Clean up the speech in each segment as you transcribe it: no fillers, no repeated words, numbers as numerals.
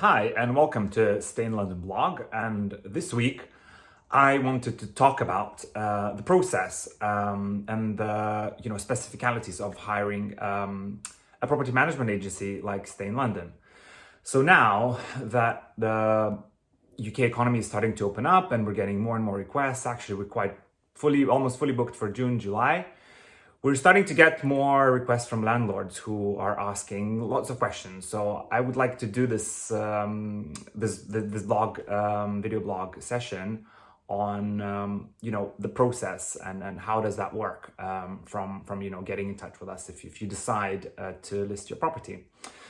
Hi, and welcome to Stay in London blog. And this week, I wanted to talk about the process and the specificalities of hiring a property management agency like Stay in London. So now that the UK economy is starting to open up and we're getting more and more requests, actually we're almost fully booked for June, July. We're starting to get more requests from landlords who are asking lots of questions. So I would like to do this this video blog session on the process and how does that work from getting in touch with us if you decide to list your property.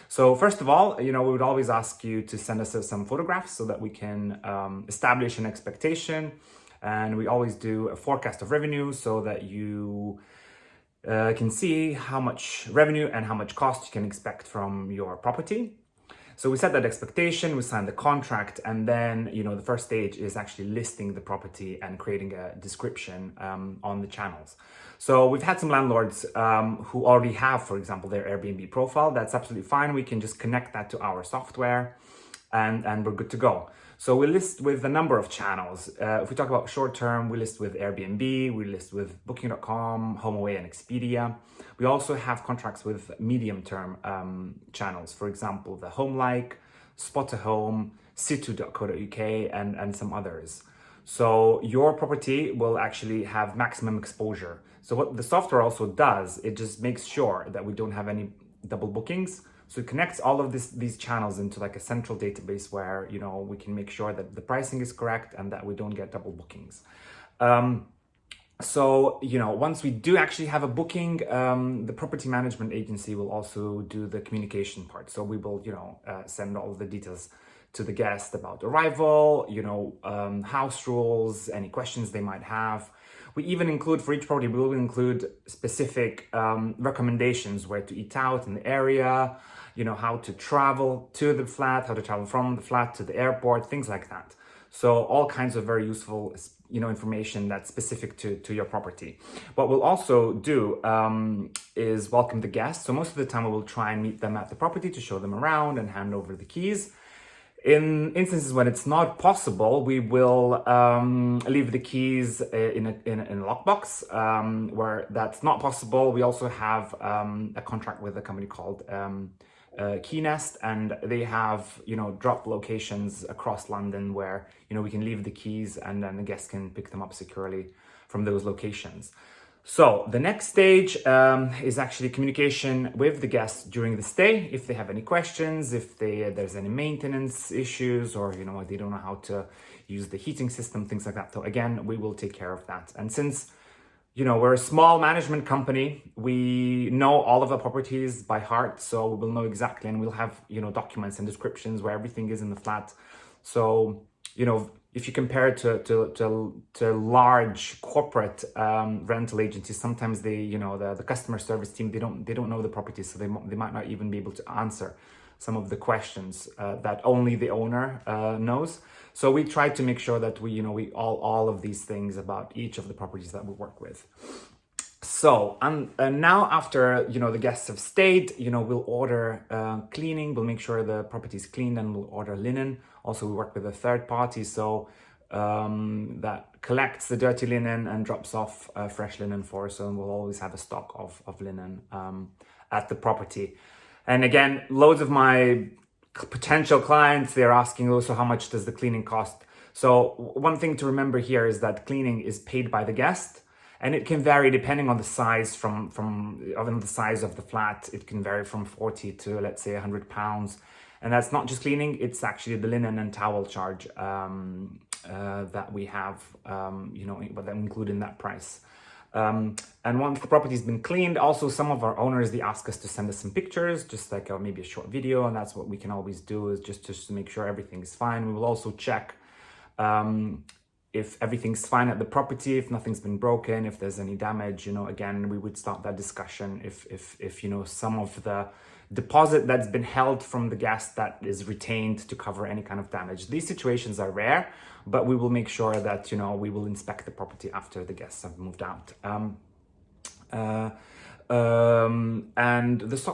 So first of all, we would always ask you to send us some photographs so that we can establish an expectation, and we always do a forecast of revenue so that you can see how much revenue and how much cost you can expect from your property. So we set that expectation, we sign the contract, and then the first stage is actually listing the property and creating a description on the channels. So we've had some landlords who already have, for example, their Airbnb profile. That's absolutely fine. We can just connect that to our software and we're good to go. So we list with a number of channels. If we talk about short term, we list with Airbnb, we list with booking.com, HomeAway, and Expedia. We also have contracts with medium term channels, for example, the HomeLike, Spot a Home, situ.co.uk, and some others. So your property will actually have maximum exposure. So what the software also does, it just makes sure that we don't have any double bookings. So it connects all of these channels into like a central database where, we can make sure that the pricing is correct and that we don't get double bookings. So, once we do actually have a booking, the property management agency will also do the communication part. So we will, send all of the details to the guest about arrival, house rules, any questions they might have. We even include, for each property, we will include specific recommendations where to eat out in the area, how to travel to the flat, how to travel from the flat to the airport, things like that. So all kinds of very useful, information that's specific to your property. What we'll also do is welcome the guests. So most of the time we will try and meet them at the property to show them around and hand over the keys. In instances when it's not possible, we will leave the keys in a lockbox. Where that's not possible, we also have a contract with a company called Keynest, and they have drop locations across London where we can leave the keys and then the guests can pick them up securely from those locations. So the next stage is actually communication with the guests during the stay. If they have any questions, if there's any maintenance issues, or they don't know how to use the heating system, things like that. So again, we will take care of that. And since we're a small management company, we know all of the properties by heart, so we will know exactly, and we'll have documents and descriptions where everything is in the flat. So if you compare it to large corporate rental agencies, sometimes the customer service team, they don't know the property, so they might not even be able to answer some of the questions that only the owner knows. So we try to make sure that we all of these things about each of the properties that we work with. So and now after the guests have stayed, we'll order cleaning. We'll make sure the property is cleaned, and we'll order linen. Also, we work with a third party, so that collects the dirty linen and drops off fresh linen for us. So we'll always have a stock of linen at the property. And again, loads of my potential clients, they're asking also how much does the cleaning cost. So one thing to remember here is that cleaning is paid by the guest. And it can vary depending on the size from the size of the flat. It can vary from 40 to, let's say, £100. And that's not just cleaning, it's actually the linen and towel charge that we have, but that include in that price. And once the property's been cleaned, also some of our owners, they ask us to send us some pictures, just like maybe a short video. And that's what we can always do, is just to make sure everything is fine. We will also check if everything's fine at the property, if nothing's been broken, if there's any damage. Again, we would start that discussion if some of the deposit that's been held from the guest that is retained to cover any kind of damage. These situations are rare, but we will make sure that we will inspect the property after the guests have moved out. And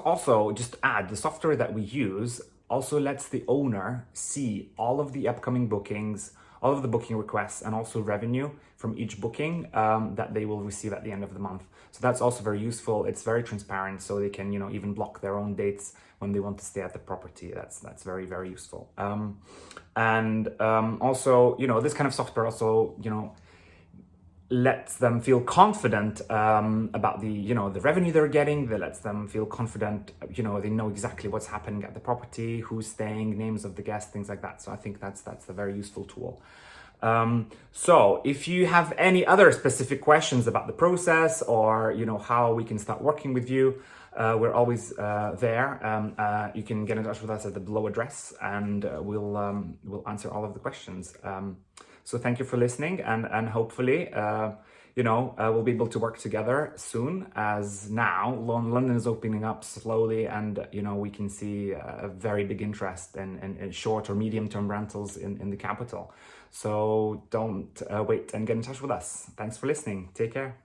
also just add the software that we use also lets the owner see all of the upcoming bookings, all of the booking requests, and also revenue from each booking that they will receive at the end of the month. So that's also very useful. It's very transparent, so they can, even block their own dates when they want to stay at the property. That's very, very useful. Also, this kind of software also, lets them feel confident about the revenue they're getting. That lets them feel confident, they know exactly what's happening at the property, who's staying, names of the guests, things like that. So I think that's a very useful tool. So if you have any other specific questions about the process, or how we can start working with you, we're always there. You can get in touch with us at the below address, and we'll answer all of the questions. So thank you for listening, and hopefully, we'll be able to work together soon, as now London is opening up slowly, and, we can see a very big interest in short or medium-term rentals in the capital. So don't wait and get in touch with us. Thanks for listening. Take care.